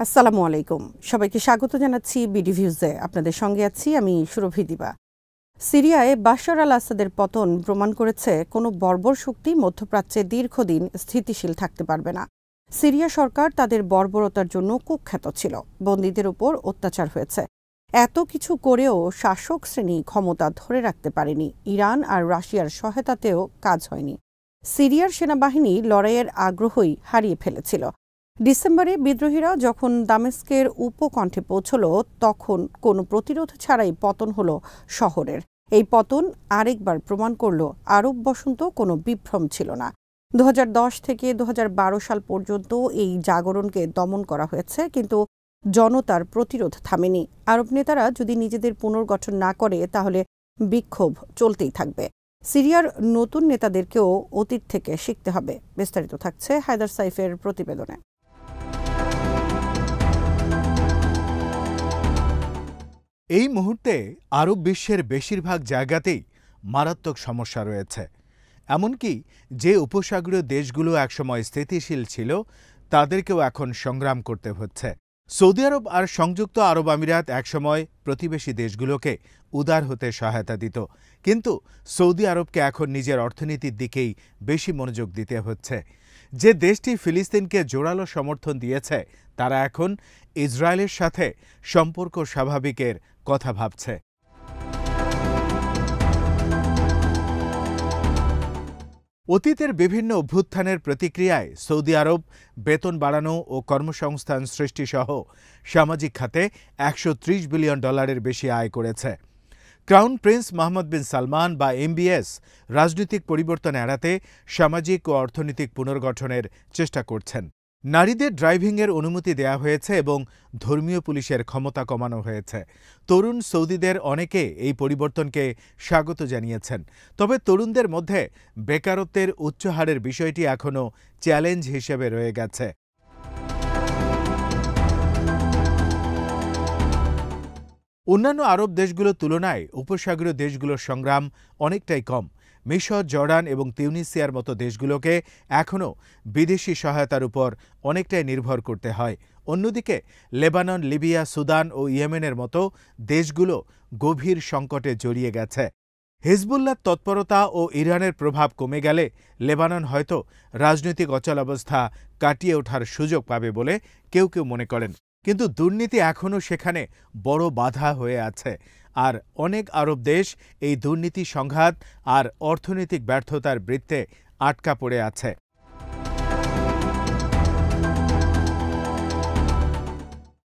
আসসালামু আলাইকুম। সবাইকে স্বাগত জানাচ্ছি বিডি ভিউজে। আপনাদের সঙ্গে আছি আমি সুরভি দিবা। সিরিয়ায় বাশার আল আসাদের পতন প্রমাণ করেছে কোনো বর্বর শক্তি মধ্যপ্রাচ্যে দীর্ঘদিন স্থিতিশীল থাকতে পারবে না। সিরিয়া সরকার তাদের বর্বরতার জন্য কুখ্যাত ছিল। বন্দীদের উপর অত্যাচার হয়েছে। এত কিছু করেও শাসক শ্রেণী ক্ষমতা ধরে রাখতে পারেনি। ইরান আর রাশিয়ার সহায়তাতেও কাজ হয়নি। সিরিয়ার সেনাবাহিনী লড়াইয়ের আগ্রহই হারিয়ে ফেলেছিল। ডিসেম্বরে বিদ্রোহীরা যখন দামেস্কের উপকণ্ঠে পৌঁছল তখন কোনো প্রতিরোধ ছাড়াই পতন হল শহরের। এই পতন আরেকবার প্রমাণ করল আরব বসন্ত কোনো বিভ্রম ছিল না। 2010 থেকে 2012 সাল পর্যন্ত এই জাগরণকে দমন করা হয়েছে, কিন্তু জনতার প্রতিরোধ থামেনি। আরব নেতারা যদি নিজেদের পুনর্গঠন না করে তাহলে বিক্ষোভ চলতেই থাকবে। সিরিয়ার নতুন নেতাদেরকেও অতীত থেকে শিখতে হবে। বিস্তারিত থাকছে হায়দার সাইফের প্রতিবেদনে। এই মুহূর্তে আরব বিশ্বের বেশিরভাগ জায়গাতেই মারাত্মক সমস্যা রয়েছে। এমনকি যে উপসাগরীয় দেশগুলো একসময় স্থিতিশীল ছিল তাদেরকেও এখন সংগ্রাম করতে হচ্ছে। সৌদি আরব আর সংযুক্ত আরব আমিরাত একসময় প্রতিবেশী দেশগুলোকে উদার হতে সহায়তা দিত, কিন্তু সৌদি আরবকে এখন নিজের অর্থনীতির দিকেই বেশি মনোযোগ দিতে হচ্ছে। যে দেশটি ফিলিস্তিনকে জোরালো সমর্থন দিয়েছে তারা এখন ইসরায়েলের সাথে সম্পর্ক স্বাভাবিকের কথা ভাবছে। অতীতের বিভিন্ন অভ্যুত্থানের প্রতিক্রিয়ায় সৌদি আরব বেতন বাড়ানো ও কর্মসংস্থান সৃষ্টিসহ সামাজিক খাতে $130 বিলিয়ন বেশি আয় করেছে। ক্রাউন প্রিন্স মোহাম্মদ বিন সালমান বা MBS রাজনৈতিক পরিবর্তন এড়াতে সামাজিক ও অর্থনৈতিক পুনর্গঠনের চেষ্টা করছেন। নারীদের ড্রাইভিংয়ের অনুমতি দেয়া হয়েছে এবং ধর্মীয় পুলিশের ক্ষমতা কমানো হয়েছে। তরুণ সৌদিদের অনেকে এই পরিবর্তনকে স্বাগত জানিয়েছেন। তবে তরুণদের মধ্যে বেকারত্বের উচ্চ হারের বিষয়টি এখনও চ্যালেঞ্জ হিসেবে রয়ে গেছে। অন্যান্য আরব দেশগুলোর তুলনায় উপসাগরীয় দেশগুলোর সংগ্রাম অনেকটাই কম। মিশর, জর্ডান এবং তিউনিসিয়ার মতো দেশগুলোকে এখনও বিদেশি সহায়তার উপর অনেকটাই নির্ভর করতে হয়। অন্যদিকে লেবানন, লিবিয়া, সুদান ও ইয়েমেনের মতো দেশগুলো গভীর সংকটে জড়িয়ে গেছে। হিজবুল্লাহর তৎপরতা ও ইরানের প্রভাব কমে গেলে লেবানন হয়তো রাজনৈতিক অচলাবস্থা কাটিয়ে ওঠার সুযোগ পাবে বলে কেউ কেউ মনে করেন। কিন্তু দুর্নীতি এখনও সেখানে বড় বাধা হয়ে আছে, আর অনেক আরব দেশ এই দুর্নীতি সংঘাত আর অর্থনৈতিক ব্যর্থতার বৃত্তে আটকা পড়ে আছে।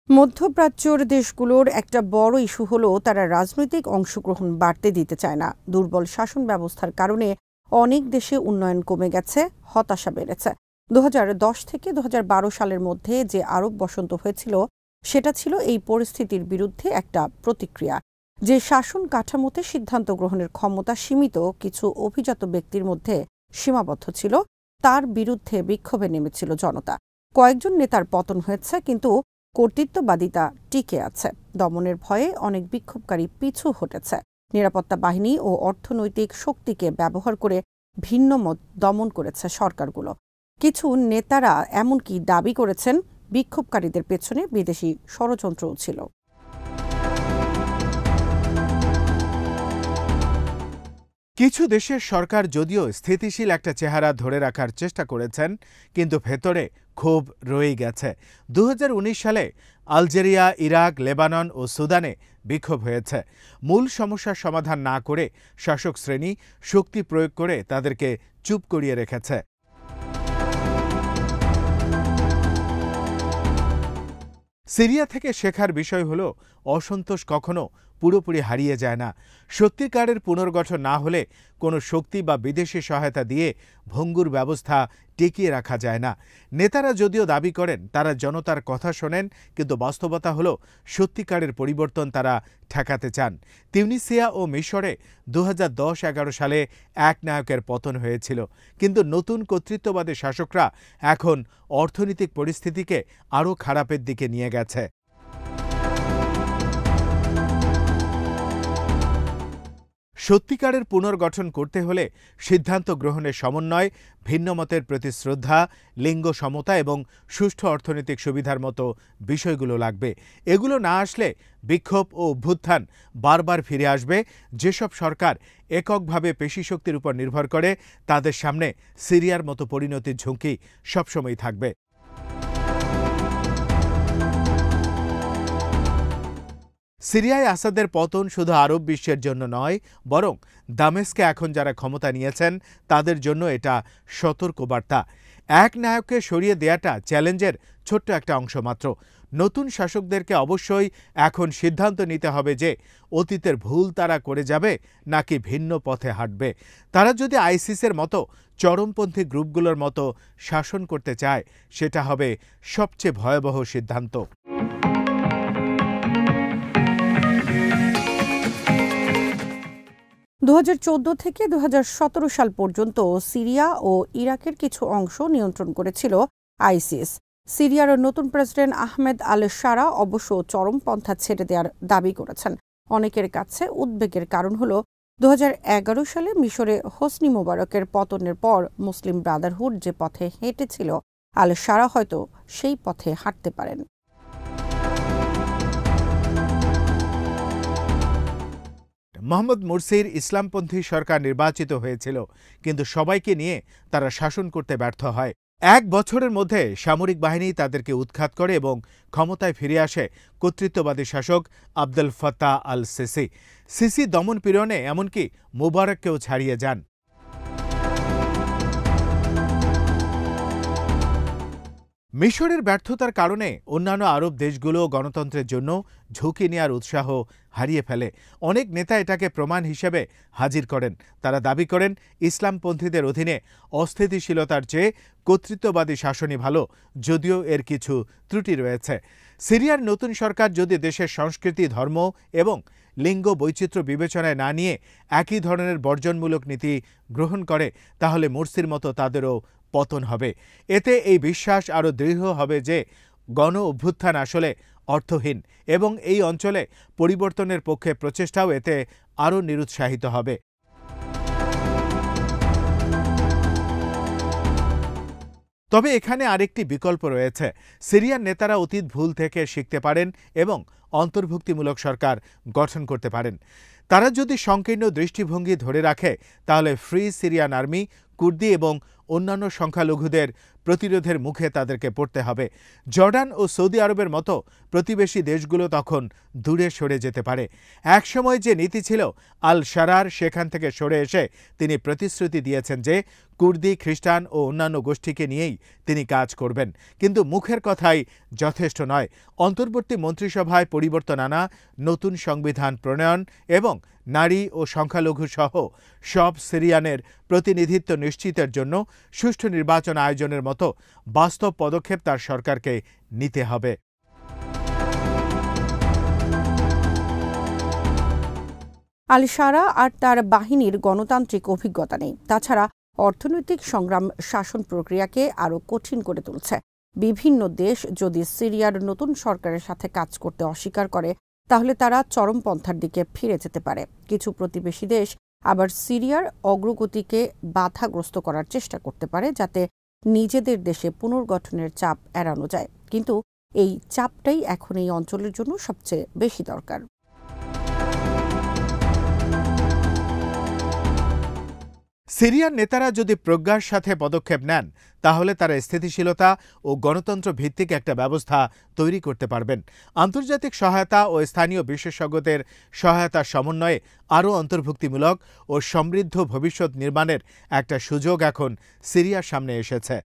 মধ্যপ্রাচ্যের দেশগুলোর একটা বড় ইস্যু হলো তারা রাজনৈতিক অংশগ্রহণ বাড়তে দিতে চায় না। দুর্বল শাসন ব্যবস্থার কারণে অনেক দেশে উন্নয়ন কমে গেছে, হতাশা বেড়েছে। 2010 থেকে 2012 সালের মধ্যে যে আরব বসন্ত হয়েছিল সেটা ছিল এই পরিস্থিতির বিরুদ্ধে একটা প্রতিক্রিয়া। যে শাসন কাঠামোতে সিদ্ধান্ত গ্রহণের ক্ষমতা সীমিত, কিছু অভিজাত ব্যক্তির মধ্যে সীমাবদ্ধ ছিল, তার বিরুদ্ধে বিক্ষোভে নেমেছিল জনতা। কয়েকজন নেতার পতন হয়েছে, কিন্তু কর্তৃত্ববাদিতা টিকে আছে। দমনের ভয়ে অনেক বিক্ষোভকারী পিছু হটেছে। নিরাপত্তা বাহিনী ও অর্থনৈতিক শক্তিকে ব্যবহার করে ভিন্ন মত দমন করেছে সরকারগুলো। কিছু নেতারা এমনকি দাবি করেছেন বিক্ষোভকারীদের পেছনে বিদেশি ষড়যন্ত্রও ছিল। কিছু দেশের সরকার যদিও স্থিতিশীল একটা চেহারা ধরে রাখার চেষ্টা করেছেন, কিন্তু ভেতরে ক্ষোভ রয়ে গেছে। 2019 সালে আলজেরিয়া, ইরাক, লেবানন ও সুদানে বিক্ষোভ হয়েছে। মূল সমস্যার সমাধান না করে শাসক শ্রেণী শক্তি প্রয়োগ করে তাদেরকে চুপ করিয়ে রেখেছে। সিরিয়া থেকে শেখার বিষয় হলো অসন্তোষ কখনো পুরোপুরি হারিয়ে যায় না। সত্যিকারের পুনর্গঠন না হলে কোনো শক্তি বা বিদেশি সহায়তা দিয়ে ভঙ্গুর ব্যবস্থা টিকিয়ে রাখা যায় না। নেতারা যদিও দাবি করেন তারা জনতার কথা শোনেন, কিন্তু বাস্তবতা হলো সত্যিকারের পরিবর্তন তারা ঠেকাতে চান। তিউনিসিয়া ও মিশরে 2010-11 সালে এক নায়কের পতন হয়েছিল, কিন্তু নতুন কর্তৃত্ববাদী শাসকরা এখন অর্থনৈতিক পরিস্থিতিকে আরও খারাপের দিকে নিয়ে গেছে। সত্যিকারের পুনর্গঠন করতে হলে সিদ্ধান্ত গ্রহণের সমন্বয়, ভিন্নমতের প্রতি শ্রদ্ধা, লিঙ্গ সমতা এবং সুষ্ঠু অর্থনৈতিক সুবিধার মতো বিষয়গুলো লাগবে। এগুলো না আসলে বিক্ষোভ ও অভ্যুত্থান বারবার ফিরে আসবে। যেসব সরকার এককভাবে পেশিশক্তির উপর নির্ভর করে তাদের সামনে সিরিয়ার মতো পরিণতির ঝুঁকি সবসময় থাকবে। সিরিয়ায় আসাদের পতন শুধু আরব বিশ্বের জন্য নয়, বরং দামেস্কে এখন যারা ক্ষমতা নিয়েছেন তাদের জন্য এটা সতর্কবার্তা। এক নায়ককে সরিয়ে দেয়াটা চ্যালেঞ্জের ছোট্ট একটা অংশ মাত্র। নতুন শাসকদেরকে অবশ্যই এখন সিদ্ধান্ত নিতে হবে যে অতীতের ভুল তারা করে যাবে নাকি ভিন্ন পথে হাঁটবে। তারা যদি আইসিসের মতো চরমপন্থী গ্রুপগুলোর মতো শাসন করতে চায়, সেটা হবে সবচেয়ে ভয়াবহ সিদ্ধান্ত। 2014 থেকে 2017 সাল পর্যন্ত সিরিয়া ও ইরাকের কিছু অংশ নিয়ন্ত্রণ করেছিল আইসিস। সিরিয়ার নতুন প্রেসিডেন্ট আহমেদ আল শারা অবশ্য চরমপন্থা ছেড়ে দেওয়ার দাবি করেছেন। অনেকের কাছে উদ্বেগের কারণ হল 2011 সালে মিশরে হোসনি মোবারকের পতনের পর মুসলিম ব্রাদারহুড যে পথে হেঁটেছিল, আল শারা হয়তো সেই পথে হাঁটতে পারেন। মোহাম্মদ মুরসির ইসলামপন্থী সরকার নির্বাচিত হয়েছিল, কিন্তু সবাইকে নিয়ে তারা শাসন করতে ব্যর্থ হয়। 1 বছরের মধ্যে সামরিক বাহিনী তাদেরকে উৎখাত করে এবং ক্ষমতায় ফিরে আসে কর্তৃত্ববাদী শাসক Abdul Fattah al CC. CC দমন পীড়নে এমনকি মুবারককেও ছাড়িয়ে যান। মিশরের ব্যর্থতার কারণে অন্যান্য আরব দেশগুলো গণতন্ত্রের জন্য ঝুঁকি নেওয়ার উৎসাহ হারিয়ে ফেলে। অনেক নেতা এটাকে প্রমাণ হিসেবে হাজির করেন। তারা দাবি করেন ইসলামপন্থীদের অধীনে অস্থিতিশীলতার চেয়ে কর্তৃত্ববাদী শাসনই ভালো, যদিও এর কিছু ত্রুটি রয়েছে। সিরিয়ার নতুন সরকার যদি দেশের সংস্কৃতি, ধর্ম এবং লিঙ্গ বৈচিত্র্য বিবেচনায় না নিয়ে একই ধরনের বর্জনমূলক নীতি গ্রহণ করে, তাহলে মুরসির মতো তাদেরও পতন হবে। এতে এই বিশ্বাস আরও দৃঢ় হবে যে গণ অভ্যুত্থান আসলে অর্থহীন এবং এই অঞ্চলে পরিবর্তনের পক্ষে প্রচেষ্টাও এতে আরও নিরুৎসাহিত হবে। তবে এখানে আরেকটি বিকল্প রয়েছে। সিরিয়ার নেতারা অতীত ভুল থেকে শিখতে পারেন এবং অন্তর্ভুক্তিমূলক সরকার গঠন করতে পারেন। তারা যদি সংকীর্ণ দৃষ্টিভঙ্গি ধরে রাখে, তাহলে ফ্রি সিরিয়ান আর্মি, কুর্দি এবং অন্যান্য সংখ্যালঘুদের প্রতিরোধের মুখে তাদেরকে পড়তে হবে। জর্ডান ও সৌদি আরবের মতো প্রতিবেশী দেশগুলো তখন দূরে সরে যেতে পারে। একসময় যে নীতি ছিল আল শারার, সেখান থেকে সরে এসে তিনি প্রতিশ্রুতি দিয়েছেন যে কুর্দি, খ্রিস্টান ও অন্যান্য গোষ্ঠীকে নিয়েই তিনি কাজ করবেন। কিন্তু মুখের কথাই যথেষ্ট নয়। অন্তর্বর্তী মন্ত্রিসভায় পরিবর্তন আনা, নতুন সংবিধান প্রণয়ন এবং নারী ও সংখ্যালঘু সহ সব সিরিয়ানের প্রতিনিধিত্ব নিশ্চিতের জন্য সুষ্ঠু নির্বাচন আয়োজনের মতো বাস্তব পদক্ষেপ তার সরকারকে নিতে হবে। আল শারা আর তার বাহিনীর গণতান্ত্রিক অভিজ্ঞতা নেই। তাছাড়া অর্থনৈতিক সংগ্রাম শাসন প্রক্রিয়াকে আরও কঠিন করে তুলছে। বিভিন্ন দেশ যদি সিরিয়ার নতুন সরকারের সাথে কাজ করতে অস্বীকার করে, তাহলে তারা চরমপন্থার দিকে ফিরে যেতে পারে। কিছু প্রতিবেশী দেশ আবার সিরিয়ার অগ্রগতিকে বাধাগ্রস্ত করার চেষ্টা করতে পারে, যাতে নিজেদের দেশে পুনর্গঠনের চাপ এড়ানো যায়। কিন্তু এই চাপটাই এখন এই অঞ্চলের জন্য সবচেয়ে বেশি দরকার। সিরিয়ার নেতারা যদি প্রজ্ঞার সাথে পদক্ষেপ নেন, তাহলে তারা স্থিতিশীলতা ও গণতন্ত্র ভিত্তিক একটা ব্যবস্থা তৈরি করতে পারবেন। আন্তর্জাতিক সহায়তা ও স্থানীয় বিশেষজ্ঞদের সহায়তার সমন্বয়ে আরও অন্তর্ভুক্তিমূলক ও সমৃদ্ধ ভবিষ্যৎ নির্মাণের একটা সুযোগ এখন সিরিয়ার সামনে এসেছে।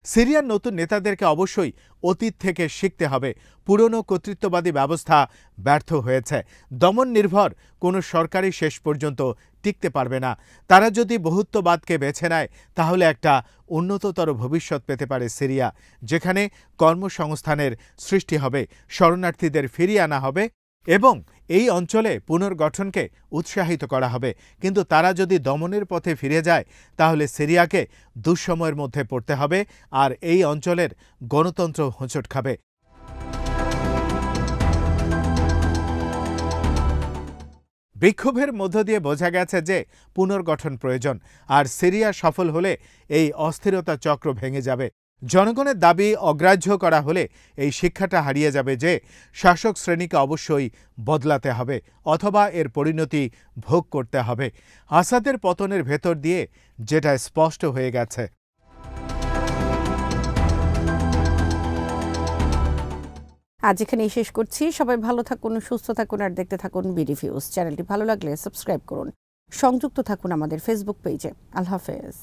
সিরিয়ার নতুন নেতাদেরকে অবশ্যই অতীত থেকে শিখতে হবে। পুরনো কর্তৃত্ববাদী ব্যবস্থা ব্যর্থ হয়েছে। দমন নির্ভর কোনো সরকারই শেষ পর্যন্ত টিকতে পারবে না। তারা যদি বহুত্ববাদকে বেছে নেয়, তাহলে একটা উন্নততর ভবিষ্যৎ পেতে পারে সিরিয়া, যেখানে কর্মসংস্থানের সৃষ্টি হবে, শরণার্থীদের ফিরিয়ে আনা হবে এবং এই অঞ্চলে পুনর্গঠনকে উৎসাহিত করা হবে। কিন্তু তারা যদি দমনের পথে ফিরে যায়, তাহলে সিরিয়াকে দুঃসময়ের মধ্যে পড়তে হবে আর এই অঞ্চলের গণতন্ত্র হোঁচট খাবে। বিক্ষোভের মধ্য দিয়ে বোঝা গেছে যে পুনর্গঠন প্রয়োজন, আর সিরিয়া সফল হলে এই অস্থিরতা চক্র ভেঙে যাবে। জনগণের দাবি অগ্রাহ্য করা হলে এই শিক্ষাটা হারিয়ে যাবে যে শাসক শ্রেণীকে অবশ্যই বদলাতে হবে অথবা এর পরিণতি ভোগ করতে হবে। আসাদের পতনের ভেতর দিয়ে যেটা স্পষ্ট হয়ে গেছে। আজ এখানেই শেষ করছি। সবাই ভালো থাকুন, সুস্থ থাকুন আর দেখতে থাকুন বিডিভিউজ। চ্যানেলটি ভালো লাগলে সাবস্ক্রাইব করুন। সংযুক্ত থাকুন আমাদের ফেসবুক পেজে। আল্লাহ হাফেজ।